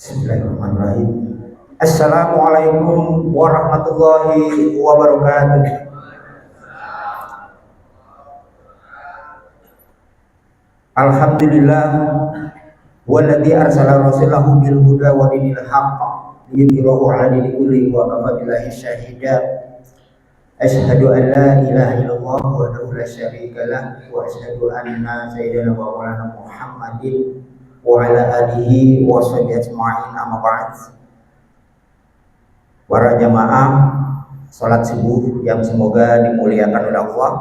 Bismillahirrahmanirrahim. Assalamualaikum warahmatullahi wabarakatuh. Alhamdulillah walladzi arsala rasulahu bil huda wa dinil haqq liyudhhirahu 'ala dini kullihi wa kafa billahi syahida. Asyhadu an la ilaha illallah wahdahu la syarika lah wa asyhadu anna sayyidana wa maulana Muhammadin wa ala alihi wa sahbihi ajma'in, amma ba'd. Para jamaah salat subuh yang semoga dimuliakan oleh Allah.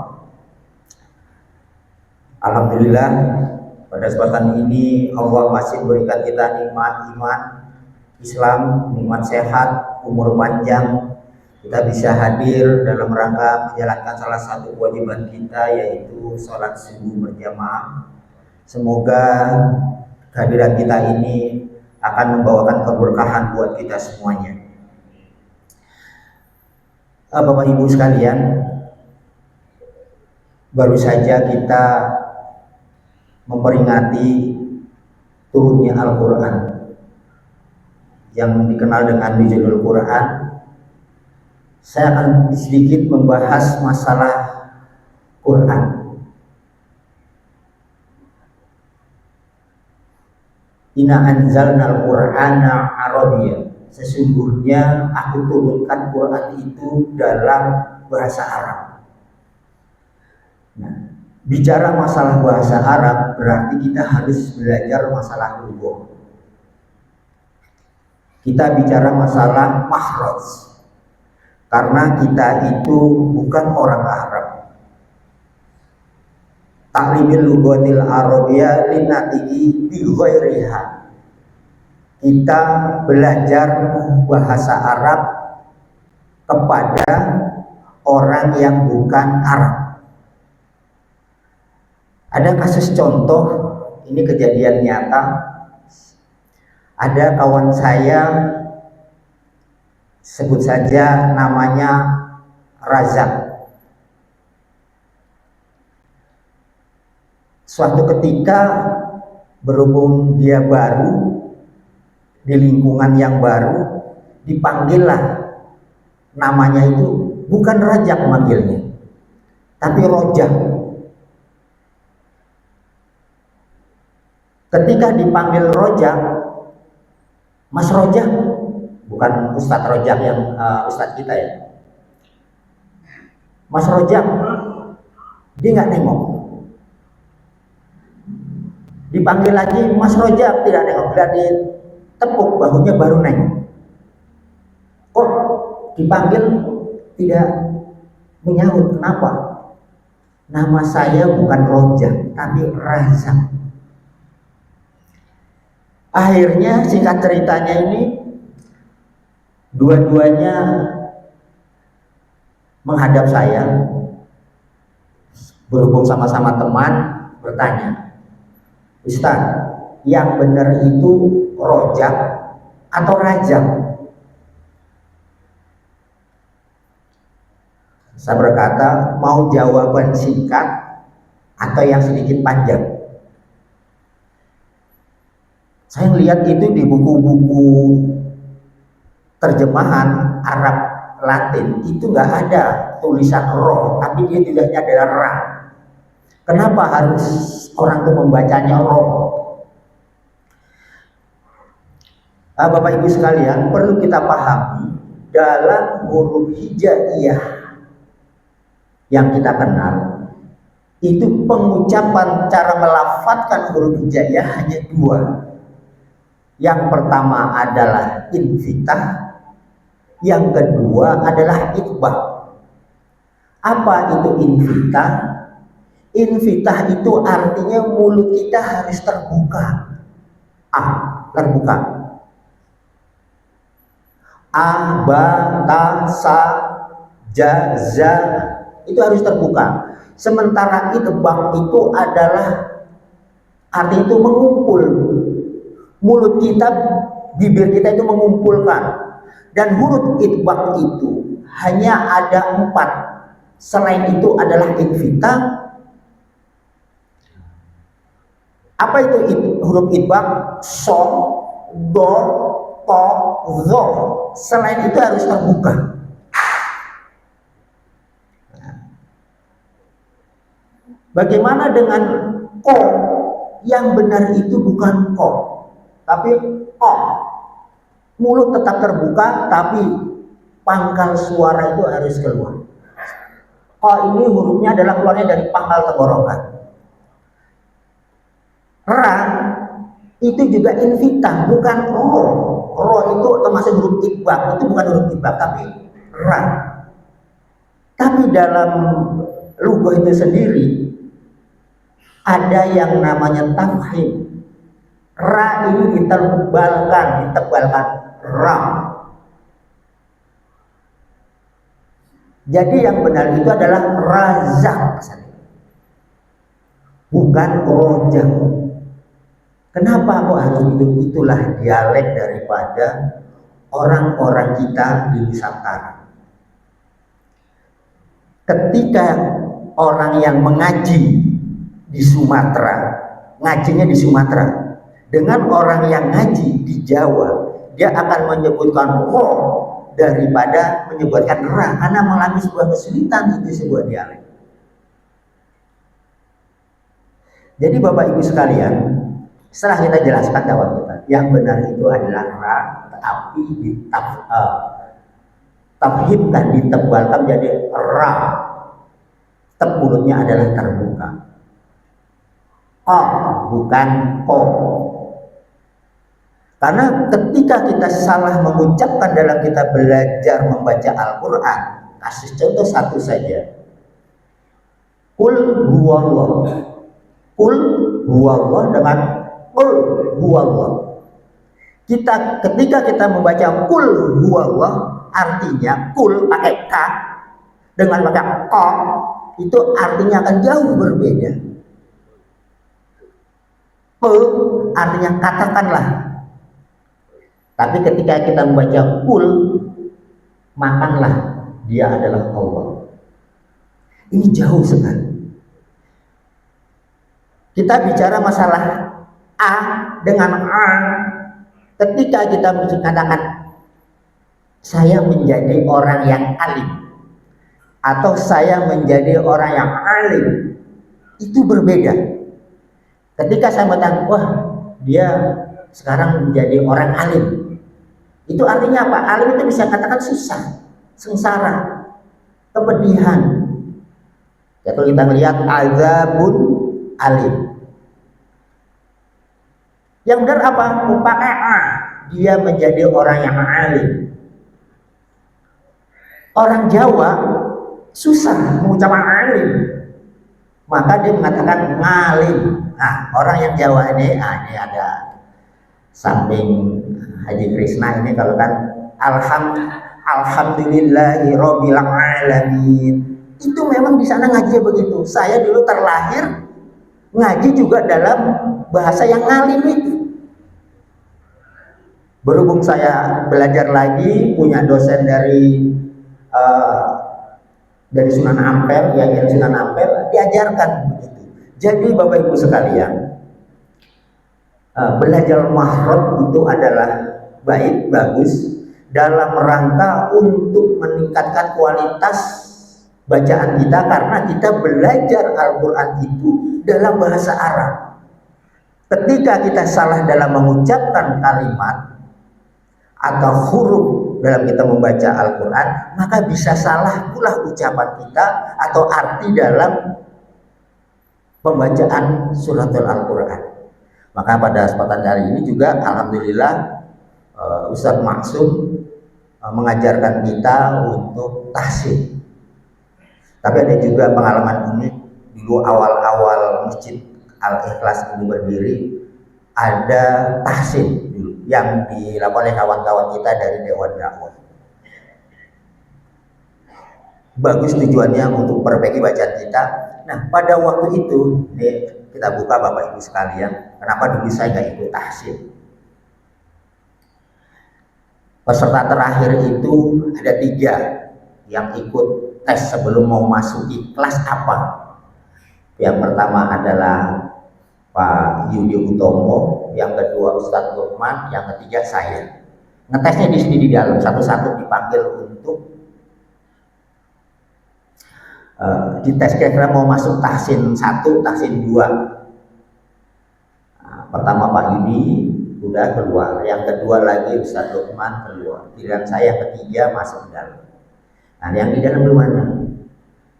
Alhamdulillah pada kesempatan ini Allah masih berikan kita nikmat iman, Islam, nikmat sehat, umur panjang. Kita bisa hadir dalam rangka menjalankan salah satu kewajiban kita, yaitu sholat subuh berjamaah. Semoga kehadiran kita ini akan membawakan keberkahan buat kita semuanya. Bapak Ibu sekalian, baru saja kita memperingati turunnya Al-Quran yang dikenal dengan Nuzulul Quran. Saya akan sedikit membahas masalah Quran. Inna anzalnal Qur'ana Arabiyyan. Sesungguhnya aku turunkan Quran itu dalam bahasa Arab. Nah, bicara masalah bahasa Arab berarti kita harus belajar masalah lugah. Kita bicara masalah makhraj, karena kita itu bukan orang Arab. Ta'limil lughatil arabiyyah linatiqi bi ghairiha. Kita belajar bahasa Arab kepada orang yang bukan Arab. Ada kasus contoh, ini kejadian nyata. Ada kawan saya, sebut saja namanya Razak. Suatu ketika, berhubung dia baru di lingkungan yang baru, dipanggillah namanya itu bukan Razak manggilnya, tapi Rojak. Ketika dipanggil Rojak, Mas Rojak, bukan Ustadz Rojak yang Ustadz kita ya, Mas Rojak, dia nggak nengok. Dipanggil lagi Mas Rojak, tidak nengok. Bila ditepuk bahunya baru nengok. Kok dipanggil tidak menyahut? Kenapa? Nama saya bukan Rojak, tapi Razak. Akhirnya singkat ceritanya ini, dua-duanya menghadap saya, berhubung sama-sama teman, bertanya, Ustaz, yang benar itu Rojak atau Razak? Saya berkata, mau jawaban singkat atau yang sedikit panjang? Saya lihat itu di buku-buku terjemahan Arab Latin itu nggak ada tulisan roh, tapi dia tulisannya adalah ra. Kenapa harus orang itu membacanya roh? Bapak Ibu sekalian, perlu kita pahami dalam huruf hijaiyah yang kita kenal, itu pengucapan cara melafadzkan huruf hijaiyah hanya dua. Yang pertama adalah infitah, yang kedua adalah itbah. Apa itu infitah? Infitah itu artinya mulut kita harus terbuka. Terbuka. A, ba, ta, sa, ja, za, itu harus terbuka. Sementara itbah itu adalah arti itu mengumpul. Mulut kita, bibir kita itu mengumpulkan. Dan huruf itbaq itu hanya ada 4. Selain itu adalah infitah. Apa itu huruf itbaq? So, do, to, zo. Selain itu harus terbuka. Bagaimana dengan ko? Yang benar itu bukan ko, tapi o. Mulut tetap terbuka, tapi pangkal suara itu harus keluar. Ko ini hurufnya adalah keluarnya dari pangkal tenggorokan. Ra itu juga invita, bukan ro. Ro itu termasuk huruf itbaq, itu bukan huruf itbaq, tapi ra. Tapi dalam lugah itu sendiri ada yang namanya tafhim. Ra ini ditebalkan ra. Jadi yang benar itu adalah razak, bukan rojak. Kenapa kok harus itu? Itulah dialek daripada orang-orang kita di Nusantara. Ketika orang yang mengaji di Sumatera, ngajinya di Sumatera, dengan orang yang ngaji di Jawa, dia akan menyebutkan ro daripada menyebutkan ra, karena mengalami sebuah kesulitan itu sebuah dialek. Jadi Bapak Ibu sekalian, setelah kita jelaskan dakwah kita, yang benar itu adalah ra, tapi ditafhimkan, ditebalkan jadi ra. Tetap mulutnya adalah terbuka. O, bukan ko. Karena ketika kita salah mengucapkan dalam kita belajar membaca Al-Quran, kasih contoh satu saja. Qul huwallah. Qul huwallah dengan qul huwallah. Ketika kita membaca qul huwallah, artinya qul pakai k dengan pakai ko, itu artinya akan jauh berbeda. Qul artinya katakanlah. Tapi ketika kita membaca qul, makanlah, dia adalah Allah. Ini jauh sekali. Kita bicara masalah a dengan a. Ketika kita mengatakan saya menjadi orang yang alim atau saya menjadi orang yang alim, itu berbeda. Ketika saya mengatakan wah dia sekarang menjadi orang alim, itu artinya apa? Alim itu bisa katakan susah, sengsara, kepedihan. Ya, kalau kita melihat azabun alim, yang benar apa? Pakai a, dia menjadi orang yang alim. Orang Jawa susah mengucapkan alim, maka dia mengatakan ngalim. Nah, orang yang Jawa ini ada samping Haji Krishna ini, kalau kan alhamdulillahi rabbil alamin, itu memang di sana ngaji begitu. Saya dulu terlahir ngaji juga dalam bahasa yang ngalim itu. Berhubung saya belajar lagi, punya dosen dari Sunan Ampel, Yayan Sunan Ampel, diajarkan begitu. Jadi Bapak Ibu sekalian, belajar mahrod itu adalah baik, bagus dalam rangka untuk meningkatkan kualitas bacaan kita, karena kita belajar Al-Quran itu dalam bahasa Arab. Ketika kita salah dalam mengucapkan kalimat atau huruf dalam kita membaca Al-Quran, maka bisa salah pula ucapan kita atau arti dalam pembacaan suratul Al-Quran. Maka pada kesempatan hari ini juga alhamdulillah Ustadz Maksum mengajarkan kita untuk tahsin. Tapi ada juga pengalaman unik. Dulu awal-awal Masjid Al-Ikhlas ini berdiri, ada tahsin yang dilakukan oleh kawan-kawan kita dari Dewan Dakwah. Bagus tujuannya untuk perbaiki bacaan kita. Nah, pada waktu itu kita buka Bapak Ibu sekalian, kenapa dulu saya nggak ikut tahsin? Peserta terakhir itu ada 3 yang ikut tes sebelum mau masuki kelas apa. Yang pertama adalah Pak Yudi Utomo, yang kedua Ustadz Lukman, yang ketiga saya. Ngetesnya di sini di dalam, satu-satu dipanggil untuk dites kira-kira mau masuk tahsin 1, tahsin 2. Nah, pertama Pak Yudi udah keluar, yang kedua lagi Ustadz Lukman keluar, giliran saya yang ketiga masuk ke dalam. Nah, yang di dalam gimana?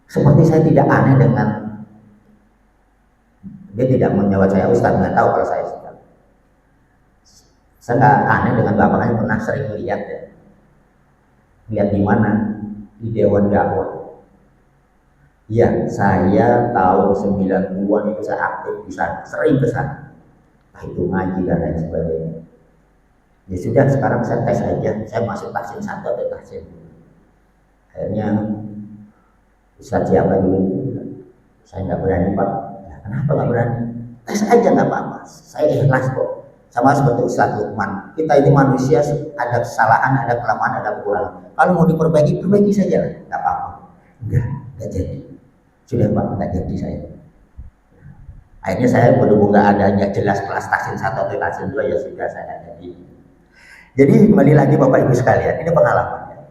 Seperti saya tidak aneh dengan dia tidak menjawab saya Ustadz, nggak tahu kalau saya Ustadz. Saya nggak aneh dengan bapaknya, pernah sering lihat ya. Lihat di mana? Di Dewan Dakwah. Iya, saya tahun 90-an itu saya aktif di sana, sering ke sana. Nah, itu ngaji dan lain sebagainya. Ya sudah, sekarang saya tes aja, saya masuk tahsin 1 atau tahsin 2. Akhirnya Ustadz siapa dulu? Saya nggak berani Pak. Ya, kenapa nggak berani? Tes aja nggak apa-apa. Saya ikhlas kok. Sama seperti Ustadz Lukman. Kita ini manusia, ada kesalahan, ada kelemahan, ada kekurangan. Kalau mau diperbaiki, perbaiki saja lah. Nggak apa-apa. Nggak jadi. Sudah Pak, nggak jadi saya. Akhirnya saya berhubung nggak adanya jelas kelas tahsin 1 atau tahsin 2, ya sudah saya jadi. Jadi kembali lagi Bapak Ibu sekalian, ini pengalamannya.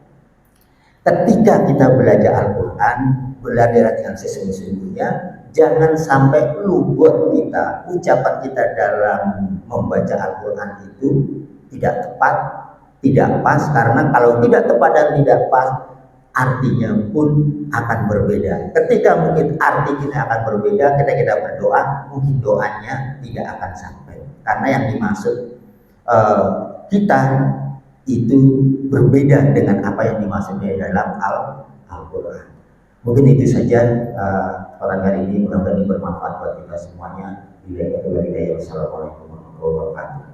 Ketika kita belajar Al-Quran, belajar dengan sesungguhnya, jangan sampai lubuk kita, ucapan kita dalam membaca Al-Quran itu tidak tepat, tidak pas, karena kalau tidak tepat dan tidak pas, artinya pun akan berbeda. Ketika mungkin arti kita akan berbeda, ketika kita berdoa, mungkin doanya tidak akan sampai. Karena yang dimaksud kita itu berbeda dengan apa yang dimaksudnya dalam Al-Quran. Mungkin itu saja pada kali ini, mudah-mudahan bermanfaat buat kita semuanya. Assalamualaikum warahmatullahi wabarakatuh.